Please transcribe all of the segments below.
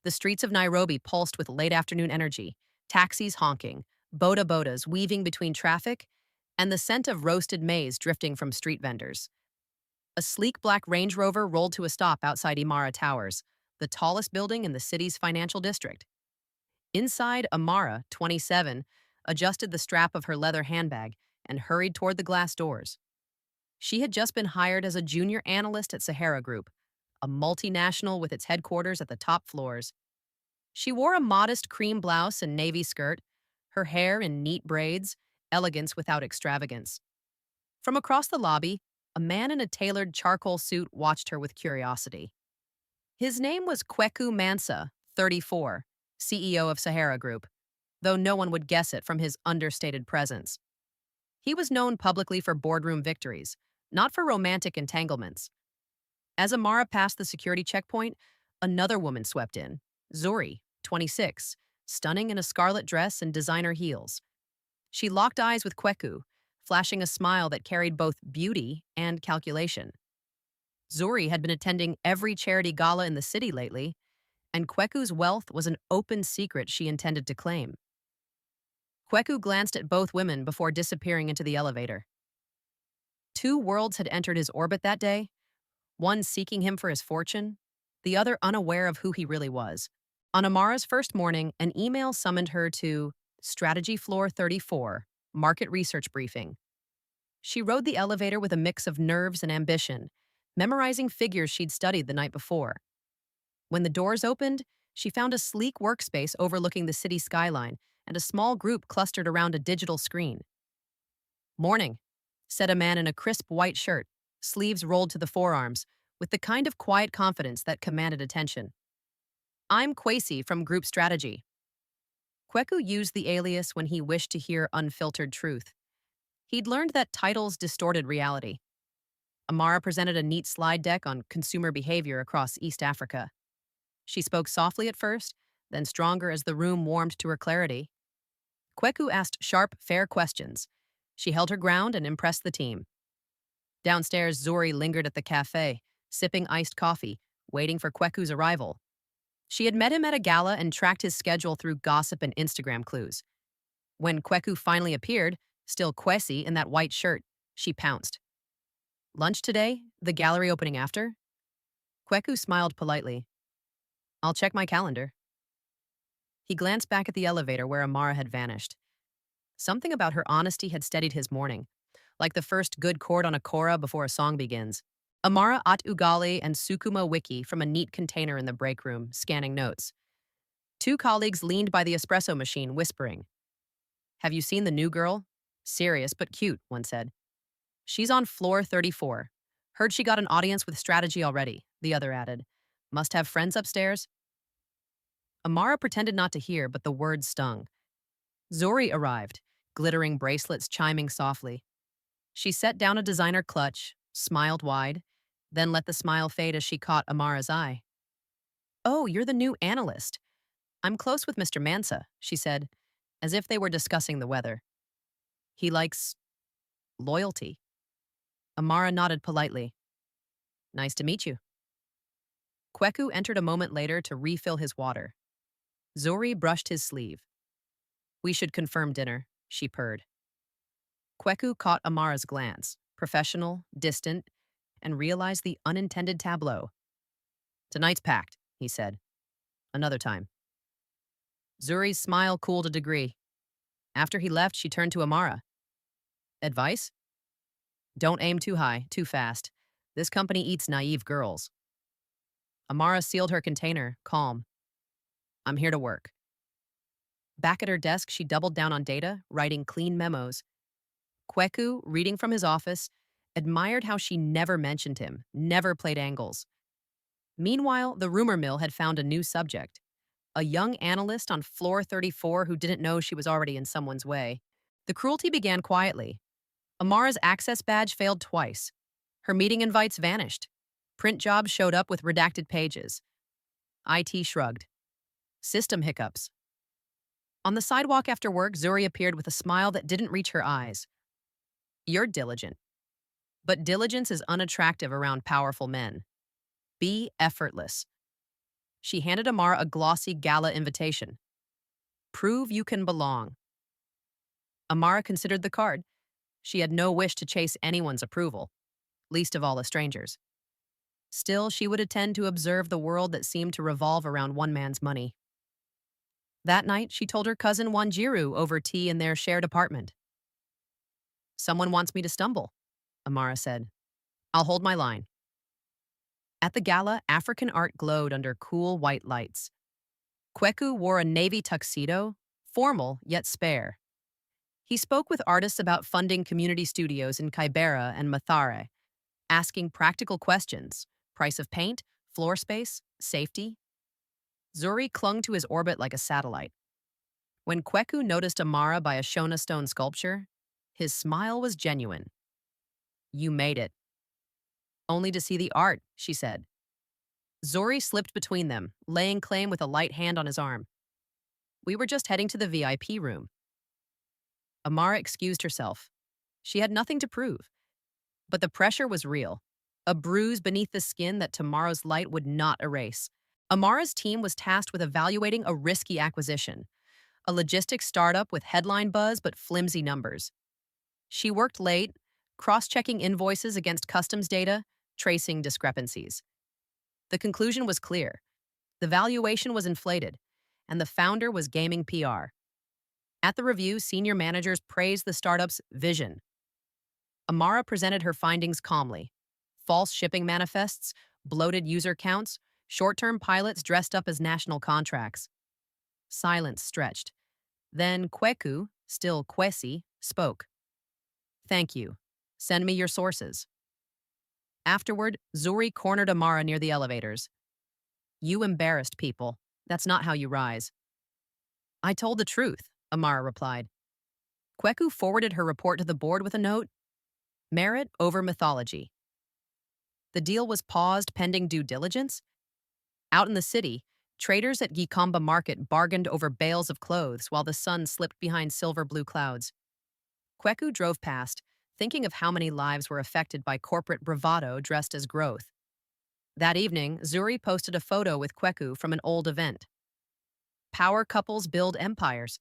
The streets of Nairobi pulsed with late afternoon energy, taxis honking, bodas weaving between traffic, and the scent of roasted maize drifting from street vendors. A sleek black Range Rover rolled to a stop outside Imara Towers, the tallest building in the city's financial district. Inside, Amara, 27, adjusted the strap of her leather handbag and hurried toward the glass doors. She had just been hired as a junior analyst at Sahara Group, a multinational with its headquarters at the top floors. She wore a modest cream blouse and navy skirt, her hair in neat braids, elegance without extravagance. From across the lobby, a man in a tailored charcoal suit watched her with curiosity. His name was Kweku Mansa, 34, CEO of Sahara Group, though no one would guess it from his understated presence. He was known publicly for boardroom victories, not for romantic entanglements. As Amara passed the security checkpoint, another woman swept in, Zuri, 26, stunning in a scarlet dress and designer heels. She locked eyes with Kweku, flashing a smile that carried both beauty and calculation. Zuri had been attending every charity gala in the city lately, and Kweku's wealth was an open secret she intended to claim. Kweku glanced at both women before disappearing into the elevator. Two worlds had entered his orbit that day, one seeking him for his fortune, the other unaware of who he really was. On Amara's first morning, an email summoned her to Strategy Floor 34, Market Research Briefing. She rode the elevator with a mix of nerves and ambition, memorizing figures she'd studied the night before. When the doors opened, she found a sleek workspace overlooking the city skyline and a small group clustered around a digital screen. "Morning," said a man in a crisp white shirt, sleeves rolled to the forearms, with the kind of quiet confidence that commanded attention. "I'm Kwesi from Group Strategy." Kweku used the alias when he wished to hear unfiltered truth. He'd learned that titles distorted reality. Amara presented a neat slide deck on consumer behavior across East Africa. She spoke softly at first, then stronger as the room warmed to her clarity. Kweku asked sharp, fair questions. She held her ground and impressed the team. Downstairs, Zuri lingered at the cafe, sipping iced coffee, waiting for Kweku's arrival. She had met him at a gala and tracked his schedule through gossip and Instagram clues. When Kweku finally appeared, still Kwesi in that white shirt, she pounced. "Lunch today? The gallery opening after?" Kweku smiled politely. "I'll check my calendar." He glanced back at the elevator where Amara had vanished. Something about her honesty had steadied his morning, like the first good chord on a kora before a song begins. Amara ate ugali and sukuma wiki from a neat container in the break room, scanning notes. Two colleagues leaned by the espresso machine, whispering. "Have you seen the new girl? Serious but cute," one said. "She's on floor 34. Heard she got an audience with strategy already," the other added. "Must have friends upstairs." Amara pretended not to hear, but the words stung. Zori arrived, glittering bracelets chiming softly. She set down a designer clutch, smiled wide, then let the smile fade as she caught Amara's eye. "Oh, you're the new analyst. I'm close with Mr. Mansa," she said, as if they were discussing the weather. "He likes loyalty." Amara nodded politely. "Nice to meet you." Kweku entered a moment later to refill his water. Zori brushed his sleeve. "We should confirm dinner," she purred. Kweku caught Amara's glance, professional, distant, and realized the unintended tableau. "Tonight's packed," he said. "Another time." Zuri's smile cooled a degree. After he left, she turned to Amara. "Advice? Don't aim too high, too fast. This company eats naive girls." Amara sealed her container, calm. "I'm here to work." Back at her desk, she doubled down on data, writing clean memos. Kweku, reading from his office, admired how she never mentioned him, never played angles. Meanwhile, the rumor mill had found a new subject. A young analyst on floor 34 who didn't know she was already in someone's way. The cruelty began quietly. Amara's access badge failed twice. Her meeting invites vanished. Print jobs showed up with redacted pages. IT shrugged. System hiccups. On the sidewalk after work, Zuri appeared with a smile that didn't reach her eyes. "You're diligent. But diligence is unattractive around powerful men. Be effortless." She handed Amara a glossy gala invitation. Prove you can belong. Amara considered the card. She had no wish to chase anyone's approval, least of all a stranger's. Still, she would attend to observe the world that seemed to revolve around one man's money. That night, she told her cousin Wanjiru over tea in their shared apartment. Someone wants me to stumble, Amara said. I'll hold my line. At the gala, African art glowed under cool white lights. Kweku wore a navy tuxedo, formal yet spare. He spoke with artists about funding community studios in Kibera and Mathare, asking practical questions: price of paint, floor space, safety. Zuri clung to his orbit like a satellite. When Kweku noticed Amara by a Shona stone sculpture, his smile was genuine. You made it. Only to see the art, she said. Zori slipped between them, laying claim with a light hand on his arm. We were just heading to the VIP room. Amara excused herself. She had nothing to prove. But the pressure was real, a bruise beneath the skin that tomorrow's light would not erase. Amara's team was tasked with evaluating a risky acquisition, a logistics startup with headline buzz but flimsy numbers. She worked late, cross-checking invoices against customs data, tracing discrepancies. The conclusion was clear. The valuation was inflated, and the founder was gaming PR. At the review, senior managers praised the startup's vision. Amara presented her findings calmly. False shipping manifests, bloated user counts, short-term pilots dressed up as national contracts. Silence stretched. Then Kweku, still Kwesi, spoke. Thank you. Send me your sources. Afterward, Zuri cornered Amara near the elevators. You embarrassed people. That's not how you rise. I told the truth, Amara replied. Kweku forwarded her report to the board with a note. Merit over mythology. The deal was paused pending due diligence. Out in the city, traders at Gikamba Market bargained over bales of clothes while the sun slipped behind silver-blue clouds. Kweku drove past, thinking of how many lives were affected by corporate bravado dressed as growth. That evening, Zuri posted a photo with Kweku from an old event. Power couples build empires.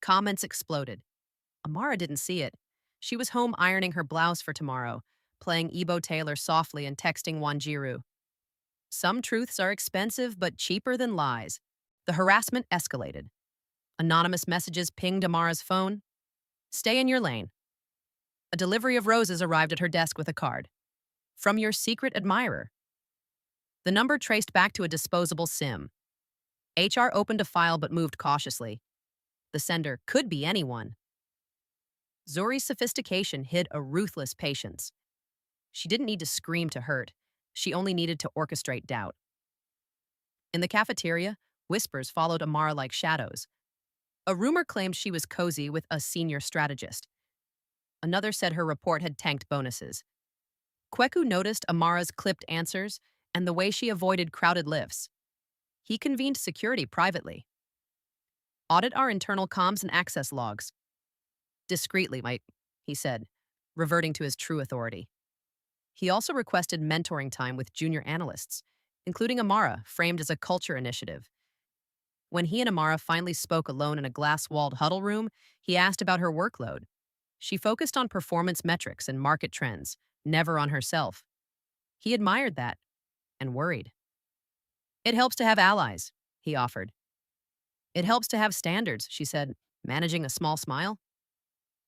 Comments exploded. Amara didn't see it. She was home ironing her blouse for tomorrow, playing Ebo Taylor softly and texting Wanjiru. Some truths are expensive but cheaper than lies. The harassment escalated. Anonymous messages pinged Amara's phone. Stay in your lane. A delivery of roses arrived at her desk with a card. From your secret admirer. The number traced back to a disposable SIM. HR opened a file but moved cautiously. The sender could be anyone. Zori's sophistication hid a ruthless patience. She didn't need to scream to hurt. She only needed to orchestrate doubt. In the cafeteria, whispers followed Amara like shadows. A rumor claimed she was cozy with a senior strategist. Another said her report had tanked bonuses. Kweku noticed Amara's clipped answers and the way she avoided crowded lifts. He convened security privately. Audit our internal comms and access logs. Discreetly, he said, reverting to his true authority. He also requested mentoring time with junior analysts, including Amara, framed as a culture initiative. When he and Amara finally spoke alone in a glass-walled huddle room, he asked about her workload. She focused on performance metrics and market trends, never on herself. He admired that and worried. It helps to have allies, he offered. It helps to have standards, she said, managing a small smile.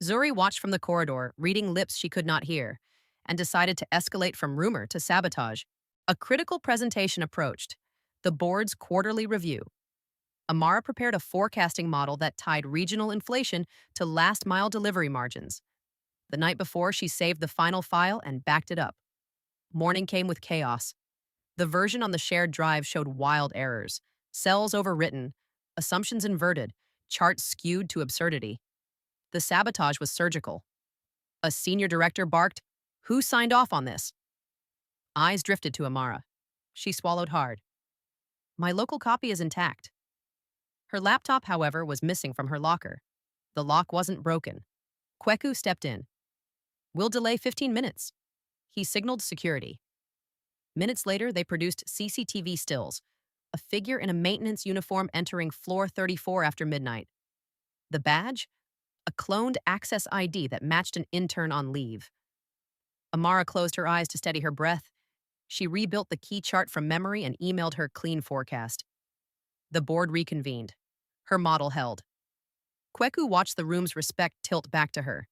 Zuri watched from the corridor, reading lips she could not hear, and decided to escalate from rumor to sabotage. A critical presentation approached, the board's quarterly review. Amara prepared a forecasting model that tied regional inflation to last-mile delivery margins. The night before, she saved the final file and backed it up. Morning came with chaos. The version on the shared drive showed wild errors, cells overwritten, assumptions inverted, charts skewed to absurdity. The sabotage was surgical. A senior director barked, "Who signed off on this?" Eyes drifted to Amara. She swallowed hard. My local copy is intact. Her laptop, however, was missing from her locker. The lock wasn't broken. Kweku stepped in. We'll delay 15 minutes. He signaled security. Minutes later, they produced CCTV stills, a figure in a maintenance uniform entering floor 34 after midnight. The badge? A cloned Access ID that matched an intern on leave. Amara closed her eyes to steady her breath. She rebuilt the key chart from memory and emailed her clean forecast. The board reconvened. Her model held. Kweku watched the room's respect tilt back to her.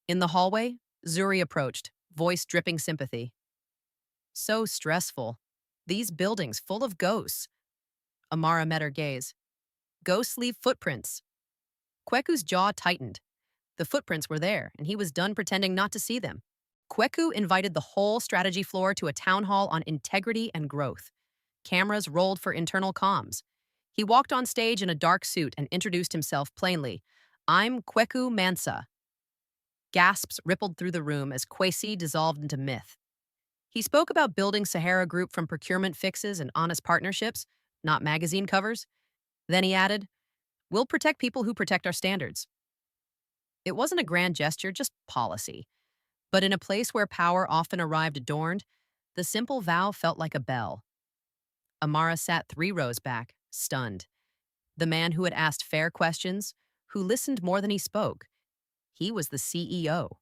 In the hallway, Zuri approached, voice dripping sympathy. So stressful. These buildings full of ghosts. Amara met her gaze. Ghosts leave footprints. Kweku's jaw tightened. The footprints were there, and he was done pretending not to see them. Kweku invited the whole strategy floor to a town hall on integrity and growth. Cameras rolled for internal comms. He walked on stage in a dark suit and introduced himself plainly. I'm Kweku Mansa. Gasps rippled through the room as Kwesi dissolved into myth. He spoke about building Sahara Group from procurement fixes and honest partnerships, not magazine covers. Then he added, we'll protect people who protect our standards. It wasn't a grand gesture, just policy. But in a place where power often arrived adorned, the simple vow felt like a bell. Amara sat 3 rows back, stunned. The man who had asked fair questions, who listened more than he spoke. He was the CEO.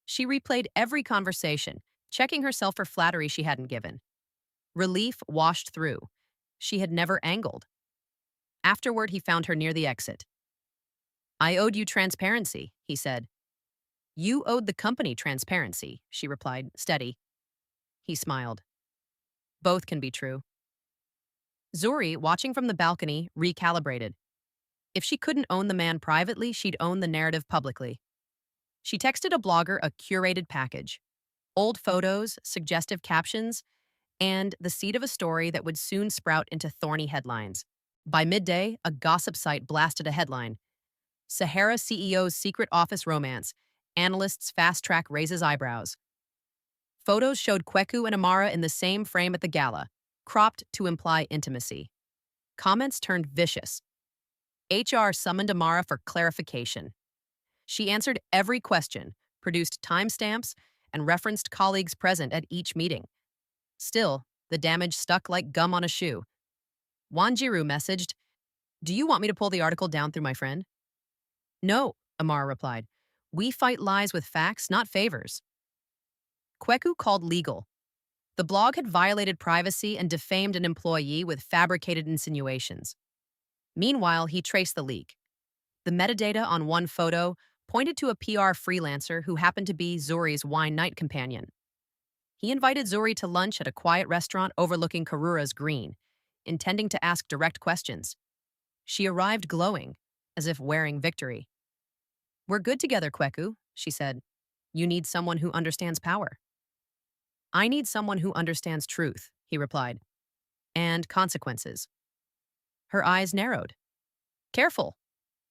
She replayed every conversation, checking herself for flattery she hadn't given. Relief washed through. She had never angled. Afterward, he found her near the exit. I owed you transparency, he said. You owed the company transparency, she replied, steady. He smiled. Both can be true. Zuri, watching from the balcony, recalibrated. If she couldn't own the man privately, she'd own the narrative publicly. She texted a blogger a curated package. Old photos, suggestive captions, and the seed of a story that would soon sprout into thorny headlines. By midday, a gossip site blasted a headline. Sahara CEO's secret office romance. Analyst's fast track raises eyebrows. Photos showed Kweku and Amara in the same frame at the gala, cropped to imply intimacy. Comments turned vicious. HR summoned Amara for clarification. She answered every question, produced timestamps, and referenced colleagues present at each meeting. Still, the damage stuck like gum on a shoe. Wanjiru messaged, do you want me to pull the article down through my friend? No, Amara replied. We fight lies with facts, not favors. Kweku called legal. The blog had violated privacy and defamed an employee with fabricated insinuations. Meanwhile, he traced the leak. The metadata on one photo pointed to a PR freelancer who happened to be Zuri's wine night companion. He invited Zuri to lunch at a quiet restaurant overlooking Karura's Green, intending to ask direct questions. She arrived glowing, as if wearing victory. We're good together, Kweku, she said. You need someone who understands power. I need someone who understands truth, he replied. And consequences. Her eyes narrowed. Careful.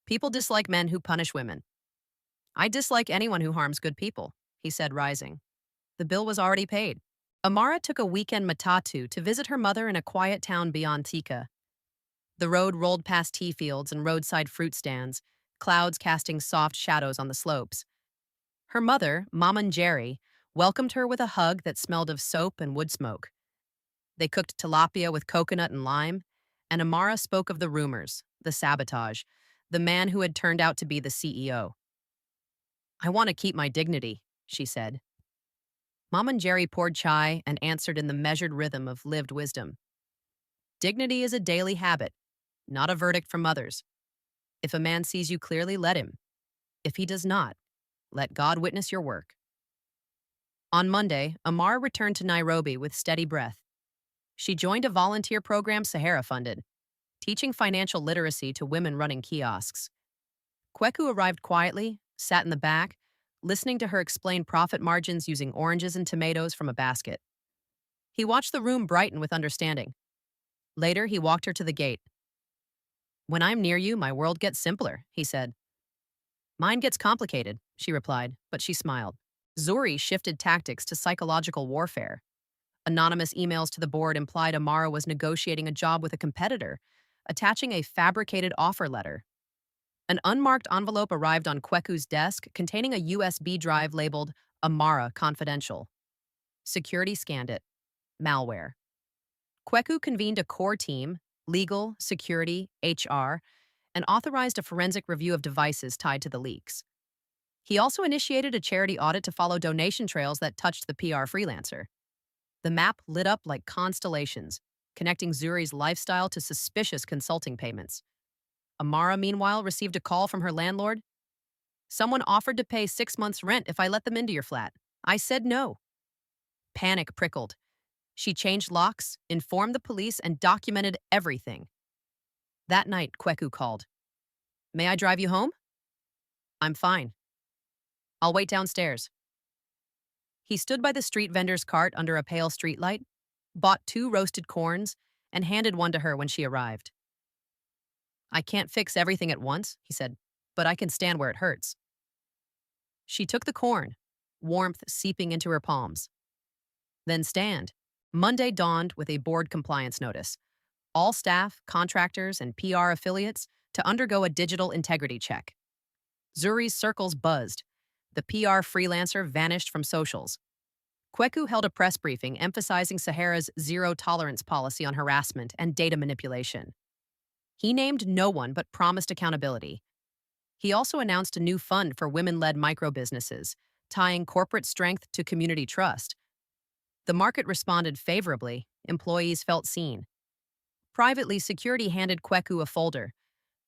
People dislike men who punish women. I dislike anyone who harms good people, he said, rising. The bill was already paid. Amara took a weekend matatu to visit her mother in a quiet town beyond Tika. The road rolled past tea fields and roadside fruit stands, clouds casting soft shadows on the slopes. Her mother, Maman Jerry, welcomed her with a hug that smelled of soap and wood smoke. They cooked tilapia with coconut and lime, and Amara spoke of the rumors, the sabotage, the man who had turned out to be the CEO. I want to keep my dignity, she said. Maman Jerry poured chai and answered in the measured rhythm of lived wisdom. Dignity is a daily habit, not a verdict from others. If a man sees you clearly, let him. If he does not, let God witness your work. On Monday, Amara returned to Nairobi with steady breath. She joined a volunteer program Sahara funded, teaching financial literacy to women running kiosks. Kweku arrived quietly, sat in the back, listening to her explain profit margins using oranges and tomatoes from a basket. He watched the room brighten with understanding. Later, he walked her to the gate. When I'm near you, my world gets simpler, he said. Mine gets complicated, she replied, but she smiled. Zuri shifted tactics to psychological warfare. Anonymous emails to the board implied Amara was negotiating a job with a competitor, attaching a fabricated offer letter. An unmarked envelope arrived on Kweku's desk containing a USB drive labeled Amara Confidential. Security scanned it. Malware. Kweku convened a core team, legal, security, HR, and authorized a forensic review of devices tied to the leaks. He also initiated a charity audit to follow donation trails that touched the PR freelancer. The map lit up like constellations, connecting Zuri's lifestyle to suspicious consulting payments. Amara, meanwhile, received a call from her landlord. Someone offered to pay 6 months' rent if I let them into your flat. I said no. Panic prickled. She changed locks, informed the police, and documented everything. That night, Kweku called. May I drive you home? I'm fine. I'll wait downstairs. He stood by the street vendor's cart under a pale streetlight, bought 2 roasted corns, and handed one to her when she arrived. I can't fix everything at once, he said, but I can stand where it hurts. She took the corn, warmth seeping into her palms. Then stand. Monday dawned with a board compliance notice. All staff, contractors, and PR affiliates to undergo a digital integrity check. Zuri's circles buzzed. The PR freelancer vanished from socials. Kweku held a press briefing emphasizing Sahara's zero-tolerance policy on harassment and data manipulation. He named no one but promised accountability. He also announced a new fund for women-led microbusinesses, tying corporate strength to community trust. The market responded favorably. Employees felt seen. Privately, security handed Kweku a folder.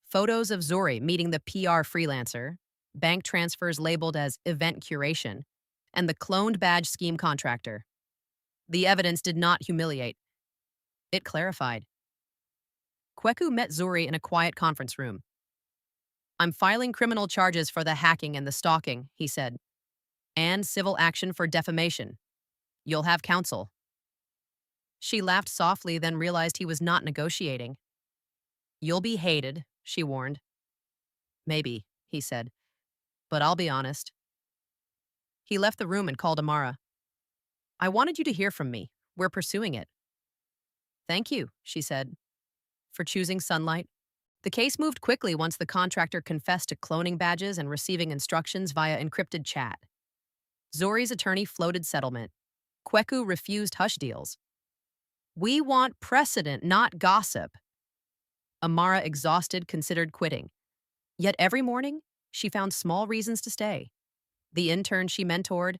Photos of Zuri meeting the PR freelancer, bank transfers labeled as event curation, and the cloned badge scheme contractor. The evidence did not humiliate. It clarified. Kweku met Zuri in a quiet conference room. I'm filing criminal charges for the hacking and the stalking, he said, and civil action for defamation. You'll have counsel. She laughed softly, then realized he was not negotiating. You'll be hated, she warned. Maybe, he said, but I'll be honest. He left the room and called Amara. I wanted you to hear from me. We're pursuing it. Thank you, she said, for choosing sunlight. The case moved quickly once the contractor confessed to cloning badges and receiving instructions via encrypted chat. Zuri's attorney floated settlement. Kweku refused hush deals. We want precedent, not gossip. Amara, exhausted, considered quitting. Yet every morning, she found small reasons to stay. The intern she mentored,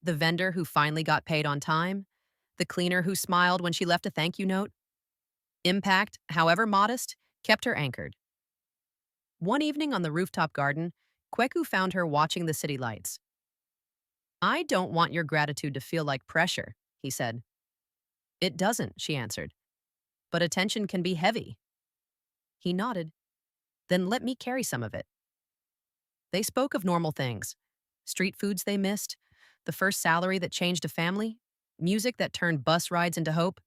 the vendor who finally got paid on time, the cleaner who smiled when she left a thank you note. Impact, however modest, kept her anchored. One evening on the rooftop garden, Kweku found her watching the city lights. I don't want your gratitude to feel like pressure, he said. It doesn't, she answered. But attention can be heavy. He nodded. Then let me carry some of it. They spoke of normal things. Street foods they missed, the first salary that changed a family, music that turned bus rides into hope.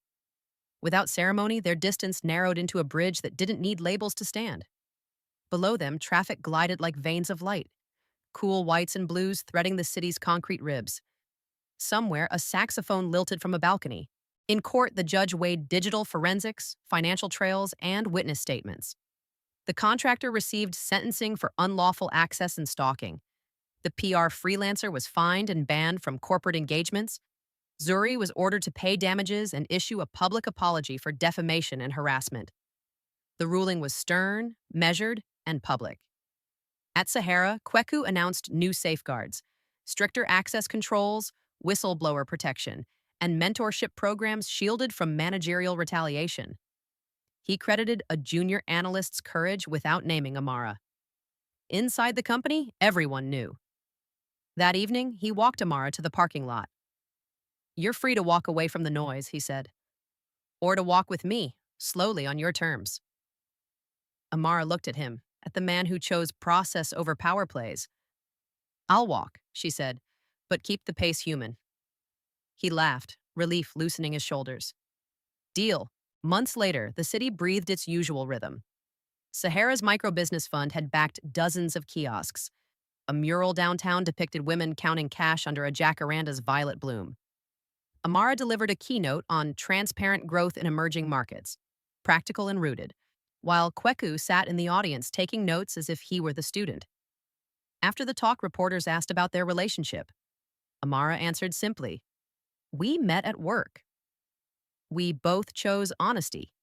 Without ceremony, their distance narrowed into a bridge that didn't need labels to stand. Below them, traffic glided like veins of light, cool whites and blues threading the city's concrete ribs. Somewhere, a saxophone lilted from a balcony. In court, the judge weighed digital forensics, financial trails, and witness statements. The contractor received sentencing for unlawful access and stalking. The PR freelancer was fined and banned from corporate engagements. Zuri was ordered to pay damages and issue a public apology for defamation and harassment. The ruling was stern, measured, and public. At Sahara, Kweku announced new safeguards, stricter access controls, whistleblower protection, and mentorship programs shielded from managerial retaliation. He credited a junior analyst's courage without naming Amara. Inside the company, everyone knew. That evening, he walked Amara to the parking lot. You're free to walk away from the noise, he said. Or to walk with me, slowly on your terms. Amara looked at him, at the man who chose process over power plays. I'll walk, she said, but keep the pace human. He laughed, relief loosening his shoulders. Deal. Months later, the city breathed its usual rhythm. Sahara's microbusiness fund had backed dozens of kiosks. A mural downtown depicted women counting cash under a jacaranda's violet bloom. Amara delivered a keynote on transparent growth in emerging markets, practical and rooted, while Kweku sat in the audience taking notes as if he were the student. After the talk, reporters asked about their relationship. Amara answered simply, We met at work. We both chose honesty.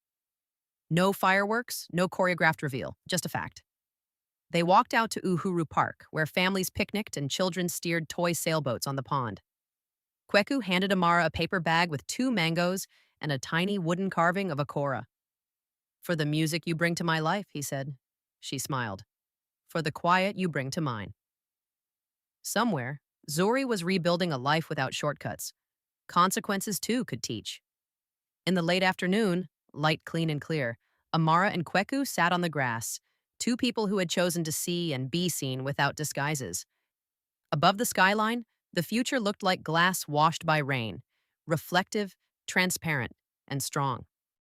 No fireworks, no choreographed reveal, just a fact. They walked out to Uhuru Park, where families picnicked and children steered toy sailboats on the pond. Kweku handed Amara a paper bag with 2 mangoes and a tiny wooden carving of a kora. For the music you bring to my life, he said. She smiled. For the quiet you bring to mine. Somewhere, Zori was rebuilding a life without shortcuts. Consequences, too, could teach. In the late afternoon, light, clean, and clear, Amara and Kweku sat on the grass, 2 people who had chosen to see and be seen without disguises. Above the skyline, the future looked like glass washed by rain, reflective, transparent, and strong.